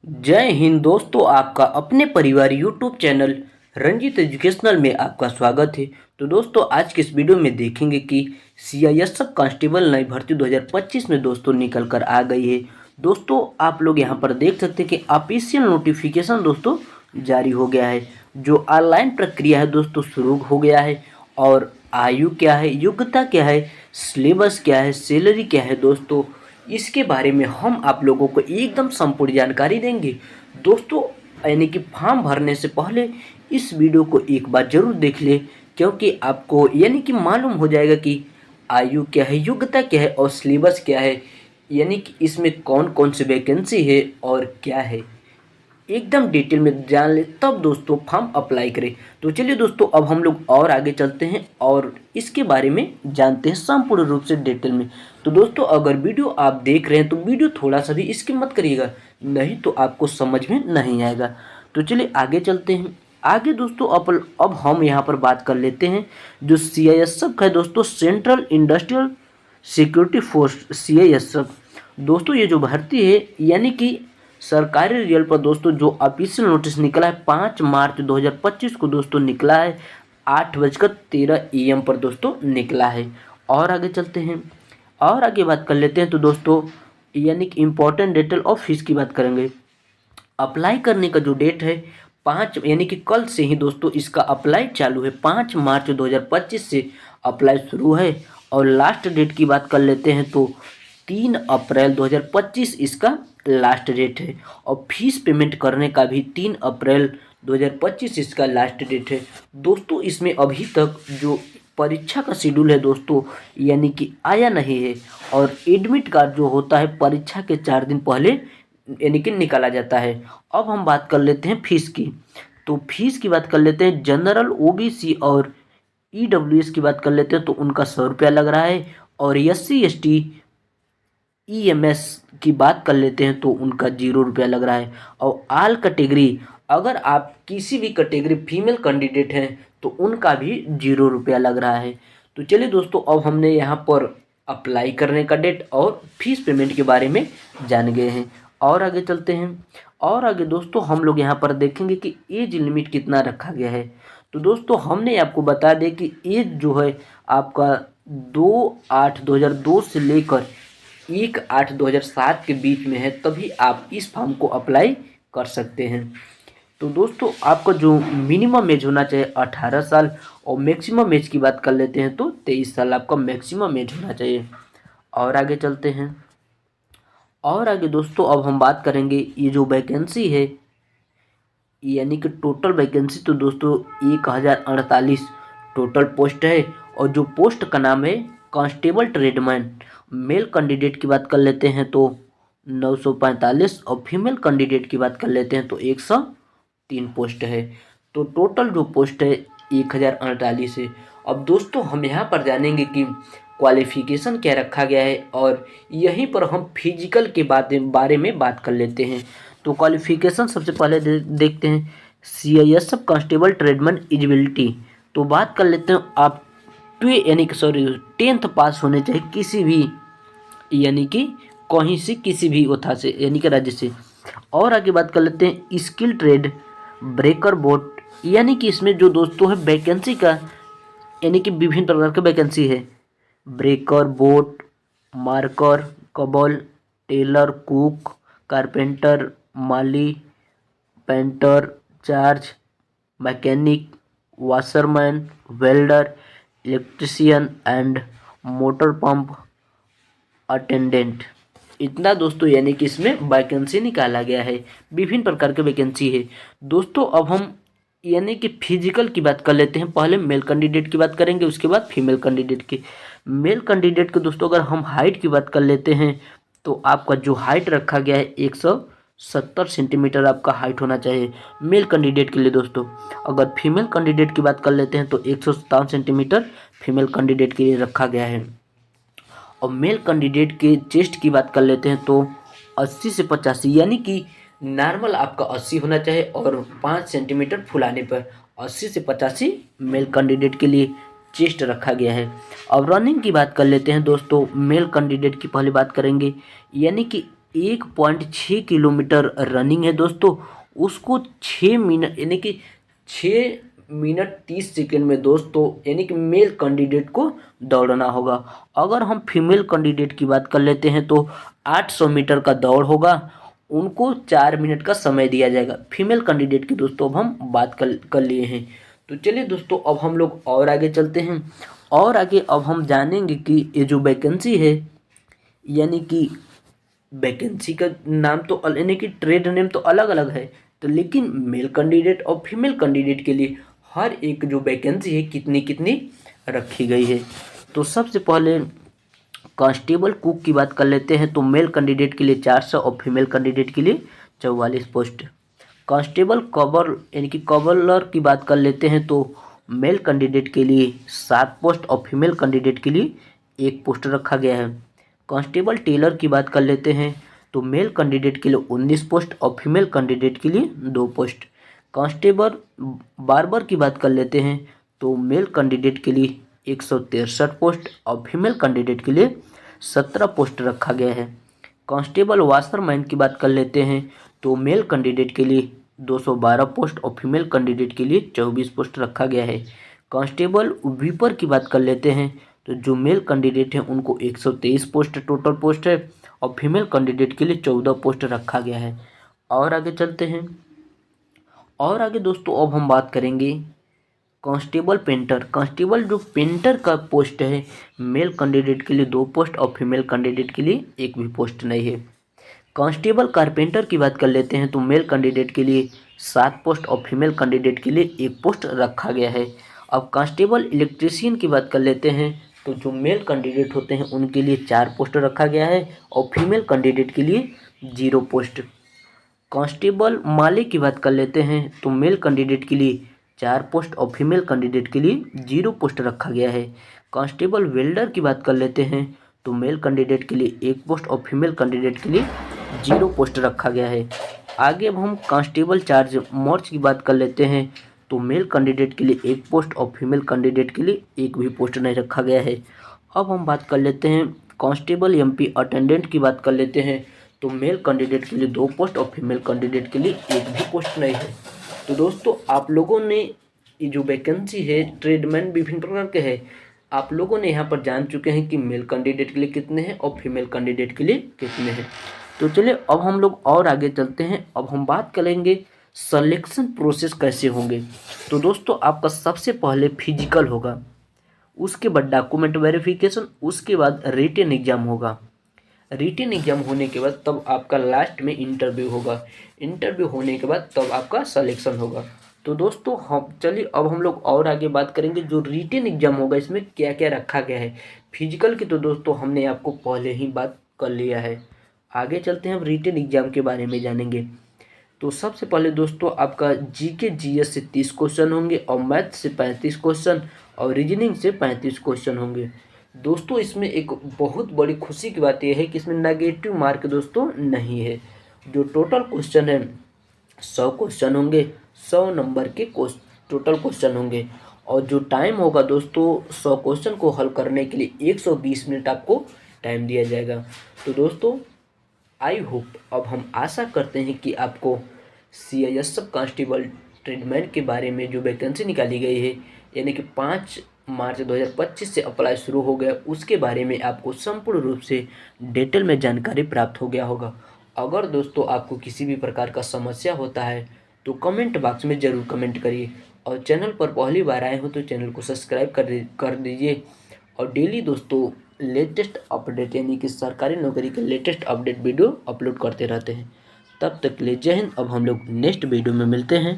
जय हिंद दोस्तों, आपका अपने परिवार यूट्यूब चैनल रंजीत एजुकेशनल में आपका स्वागत है। तो दोस्तों, आज के इस वीडियो में देखेंगे कि सीआईएसएफ कांस्टेबल नई भर्ती 2025 में दोस्तों निकल कर आ गई है। दोस्तों, आप लोग यहां पर देख सकते हैं कि ऑफिशियल नोटिफिकेशन दोस्तों जारी हो गया है। जो ऑनलाइन प्रक्रिया है दोस्तों शुरू हो गया है। और आयु क्या है, योग्यता क्या है, सिलेबस क्या है, सैलरी क्या है दोस्तों, इसके बारे में हम आप लोगों को एकदम संपूर्ण जानकारी देंगे दोस्तों। यानी कि फॉर्म भरने से पहले इस वीडियो को एक बार जरूर देख ले, क्योंकि आपको यानी कि मालूम हो जाएगा कि आयु क्या है, योग्यता क्या है और सिलेबस क्या है, यानी कि इसमें कौन कौन सी वैकेंसी है और क्या है, एकदम डिटेल में जान ले तब दोस्तों फॉर्म अप्लाई करें। तो चलिए दोस्तों, अब हम लोग और आगे चलते हैं और इसके बारे में जानते हैं संपूर्ण रूप से डिटेल में। तो दोस्तों, अगर वीडियो आप देख रहे हैं तो वीडियो थोड़ा सा भी स्किप मत करिएगा, नहीं तो आपको समझ में नहीं आएगा। तो चलिए आगे चलते हैं। आगे दोस्तों, अब हम यहाँ पर बात कर लेते हैं जो सीआईएसएफ है दोस्तों, central industrial security force CISF. दोस्तों, ये जो भर्ती है यानी कि सरकारी रिजल्ट पर दोस्तों जो ऑफिशियल नोटिस निकला है 5 मार्च 2025 को दोस्तों निकला है, 8:13 AM पर दोस्तों निकला है। और आगे चलते हैं और आगे बात कर लेते हैं। तो दोस्तों, यानी कि इम्पोर्टेंट डिटेल और फीस की बात करेंगे। अप्लाई करने का जो डेट है 5 यानी कि कल से ही दोस्तों इसका अप्लाई चालू है। 5 मार्च 2025 से अप्लाई शुरू है। और लास्ट डेट की बात कर लेते हैं तो 3 अप्रैल 2025 इसका लास्ट डेट है। और फीस पेमेंट करने का भी 3 अप्रैल 2025 इसका लास्ट डेट है। दोस्तों, इसमें अभी तक जो परीक्षा का शेड्यूल है दोस्तों यानी कि आया नहीं है। और एडमिट कार्ड जो होता है परीक्षा के 4 दिन पहले यानी कि निकाला जाता है। अब हम बात कर लेते हैं फीस की। तो फीस की बात कर लेते हैं। जनरल ओबीसी और ईडब्ल्यूएस की बात कर लेते हैं तो उनका 100 रुपया लग रहा है। और SC ST EMS की बात कर लेते हैं तो उनका 0 रुपया लग रहा है। और ऑल कैटेगरी, अगर आप किसी भी कैटेगरी फीमेल कैंडिडेट हैं तो उनका भी 0 रुपया लग रहा है। तो चलिए दोस्तों, अब हमने यहाँ पर अप्लाई करने का डेट और फीस पेमेंट के बारे में जान गए हैं। और आगे चलते हैं। और आगे दोस्तों हम लोग यहाँ पर देखेंगे कि एज लिमिट कितना रखा गया है। तो दोस्तों, हमने आपको बता दें कि एज जो है आपका 2/8/2002 से लेकर 1/8/2007 के बीच में है, तभी आप इस फॉर्म को अप्लाई कर सकते हैं। तो दोस्तों, आपका जो मिनिमम एज होना चाहिए 18 साल और मैक्सिमम एज की बात कर लेते हैं तो 23 साल आपका मैक्सिमम एज होना चाहिए। और आगे चलते हैं। और आगे दोस्तों अब हम बात करेंगे ये जो वैकेंसी है यानी कि टोटल वैकेंसी। तो दोस्तों 1048 टोटल पोस्ट है। और जो पोस्ट का नाम है कांस्टेबल ट्रेडमैन। मेल कैंडिडेट की बात कर लेते हैं तो 945 और फीमेल कैंडिडेट की बात कर लेते हैं तो 103 पोस्ट है। तो टोटल जो पोस्ट है 1048 है। अब दोस्तों हम यहाँ पर जानेंगे कि क्वालिफिकेशन क्या रखा गया है और यहीं पर हम फिजिकल के बारे में बात कर लेते हैं। तो क्वालिफिकेशन सबसे पहले देखते हैं। CISF constable tradesman eligibility. तो बात कर लेते हैं आप यानी कि 10th पास होने चाहिए किसी भी यानी कि कहीं से किसी भी उठा से यानी कि राज्य से। और आगे बात कर लेते हैं स्किल ट्रेड ब्रेकर बोट। यानी कि इसमें जो दोस्तों है वैकेंसी का यानी कि विभिन्न प्रकार के वैकेंसी है। Breaker boat, marker, cobbler, tailor, cook, carpenter, माली, painter, charge, mechanic, washerman, welder, electrician and motor pump attendant. इतना दोस्तों यानी कि इसमें वैकेंसी निकाला गया है। विभिन्न प्रकार के वैकेंसी है दोस्तों। अब हम यानी कि फिजिकल की बात कर लेते हैं। पहले मेल कैंडिडेट की बात करेंगे, उसके बाद फीमेल कैंडिडेट की। मेल कैंडिडेट के दोस्तों अगर हम हाइट की बात कर लेते हैं तो आपका जो हाइट रखा गया है 170 सेंटीमीटर आपका हाइट होना चाहिए मेल कैंडिडेट के लिए दोस्तों। अगर फीमेल कैंडिडेट की बात कर लेते हैं तो 157 सेंटीमीटर फीमेल कैंडिडेट के लिए रखा गया है। और मेल कैंडिडेट के चेस्ट की बात कर लेते हैं तो 80 से 85 यानी कि नॉर्मल आपका 80 होना चाहिए और 5 सेंटीमीटर फुलाने पर 80 से 85 मेल कैंडिडेट के लिए चेस्ट रखा गया है। अब रनिंग की बात कर लेते हैं दोस्तों। मेल कैंडिडेट की पहले बात करेंगे यानी कि 1.6 किलोमीटर रनिंग है दोस्तों, उसको 6 मिनट यानी कि 6 मिनट 30 सेकेंड में दोस्तों यानी कि मेल कैंडिडेट को दौड़ना होगा। अगर हम फीमेल कैंडिडेट की बात कर लेते हैं तो 800 मीटर का दौड़ होगा, उनको 4 मिनट का समय दिया जाएगा। फीमेल कैंडिडेट की दोस्तों अब हम बात कर लिए हैं। तो चलिए दोस्तों अब हम लोग और आगे चलते हैं, और आगे अब हम जानेंगे कि ये जो वैकेंसी है यानी कि वैकेंसी का नाम तो यानी कि ट्रेड नेम तो अलग अलग है, तो लेकिन मेल कैंडिडेट और फीमेल कैंडिडेट के लिए हर एक जो वैकेंसी है कितनी कितनी रखी गई है। तो सबसे पहले कांस्टेबल कुक की बात कर लेते हैं, तो मेल कैंडिडेट के लिए 400 और फीमेल कैंडिडेट के लिए 44 पोस्ट। कांस्टेबल कवर यानी कि कवलर की बात कर लेते हैं, तो मेल कैंडिडेट के लिए 7 पोस्ट और फीमेल कैंडिडेट के लिए 1 पोस्ट रखा गया है। कांस्टेबल टेलर की बात कर लेते हैं, तो मेल कैंडिडेट के लिए 19 पोस्ट और फीमेल कैंडिडेट के लिए 2 पोस्ट। कांस्टेबल बार्बर की बात कर लेते हैं, तो मेल कैंडिडेट के लिए 163 पोस्ट और फीमेल कैंडिडेट के लिए 17 पोस्ट रखा गया है। कांस्टेबल वाशरमैन की बात कर लेते हैं, तो मेल कैंडिडेट के लिए 212 पोस्ट और फीमेल कैंडिडेट के लिए 24 पोस्ट रखा गया है। कांस्टेबल वीपर की बात कर लेते हैं, तो जो मेल कैंडिडेट हैं उनको 123 पोस्ट टोटल पोस्ट है और फीमेल कैंडिडेट के लिए 14 पोस्ट रखा गया है। और आगे चलते हैं, और आगे दोस्तों अब हम बात करेंगे कांस्टेबल पेंटर। कांस्टेबल जो पेंटर का पोस्ट है, मेल कैंडिडेट के लिए 2 पोस्ट और फीमेल कैंडिडेट के लिए 1 भी पोस्ट नहीं है। कांस्टेबल कारपेंटर की बात कर लेते हैं, तो मेल कैंडिडेट के लिए 7 पोस्ट और फीमेल कैंडिडेट के लिए 1 पोस्ट रखा गया है। अब कांस्टेबल इलेक्ट्रीशियन की बात कर लेते हैं, तो जो मेल कैंडिडेट होते हैं उनके लिए 4 पोस्ट रखा गया है और फीमेल कैंडिडेट के लिए 0 पोस्ट। कांस्टेबल माले की बात कर लेते हैं, तो मेल कैंडिडेट के लिए 4 पोस्ट और फीमेल कैंडिडेट के लिए 0 पोस्ट रखा गया है। कांस्टेबल वेल्डर की बात कर लेते हैं, तो मेल कैंडिडेट के लिए 1 पोस्ट और फीमेल कैंडिडेट के लिए 0 पोस्ट रखा गया है। आगे अब हम कांस्टेबल चार्ज मार्च की बात कर लेते हैं, तो मेल कैंडिडेट के लिए 1 पोस्ट और फीमेल कैंडिडेट के लिए 1 भी पोस्ट नहीं रखा गया है। अब हम बात कर लेते हैं कांस्टेबल एमपी अटेंडेंट की बात कर लेते हैं, तो मेल कैंडिडेट के लिए 2 पोस्ट और फीमेल कैंडिडेट के लिए 1 भी पोस्ट नहीं है। तो दोस्तों आप लोगों ने ये जो वैकेंसी है ट्रेडमैन विभिन्न प्रकार के हैं, आप लोगों ने यहाँ पर जान चुके हैं कि मेल कैंडिडेट के लिए कितने हैं और फीमेल कैंडिडेट के लिए कितने हैं। तो चलिए अब हम लोग और आगे चलते हैं। अब हम बात करेंगे सिलेक्शन प्रोसेस कैसे होंगे। तो दोस्तों आपका सबसे पहले फिजिकल होगा, उसके बाद डॉक्यूमेंट वेरिफिकेशन, उसके बाद रिटन एग्जाम होगा। रिटन एग्जाम होने के बाद तब आपका लास्ट में इंटरव्यू होगा। इंटरव्यू होने के बाद तब आपका सिलेक्शन होगा। तो दोस्तों हम चलिए अब हम लोग और आगे बात करेंगे जो रिटन एग्जाम होगा इसमें क्या क्या रखा गया है। फिजिकल की तो दोस्तों हमने आपको पहले ही बात कर लिया है। आगे चलते हैं, हम रिटन एग्जाम के बारे में जानेंगे। तो सबसे पहले दोस्तों आपका जीके जीएस से 30 क्वेश्चन होंगे और मैथ से 35 क्वेश्चन और रीजनिंग से 35 क्वेश्चन होंगे। दोस्तों इसमें एक बहुत बड़ी खुशी की बात यह है कि इसमें नेगेटिव मार्क दोस्तों नहीं है। जो टोटल क्वेश्चन है 100 क्वेश्चन होंगे, 100 नंबर के टोटल क्वेश्चन होंगे और जो टाइम होगा दोस्तों 100 क्वेश्चन को हल करने के लिए 120 मिनट आपको टाइम दिया जाएगा। तो दोस्तों आई होप अब हम आशा करते हैं कि आपको सीआईएसएफ कांस्टेबल ट्रेडमैन के बारे में जो वैकेंसी निकाली गई है यानी कि 5 मार्च 2025 से अप्लाई शुरू हो गया, उसके बारे में आपको संपूर्ण रूप से डिटेल में जानकारी प्राप्त हो गया होगा। अगर दोस्तों आपको किसी भी प्रकार का समस्या होता है तो कमेंट बॉक्स में ज़रूर कमेंट करिए और चैनल पर पहली बार आए हो तो चैनल को सब्सक्राइब कर दीजिए और डेली दोस्तों लेटेस्ट अपडेट यानी कि सरकारी नौकरी के लेटेस्ट अपडेट वीडियो अपलोड करते रहते हैं। तब तक के लिए जय हिंद। अब हम लोग नेक्स्ट वीडियो में मिलते हैं।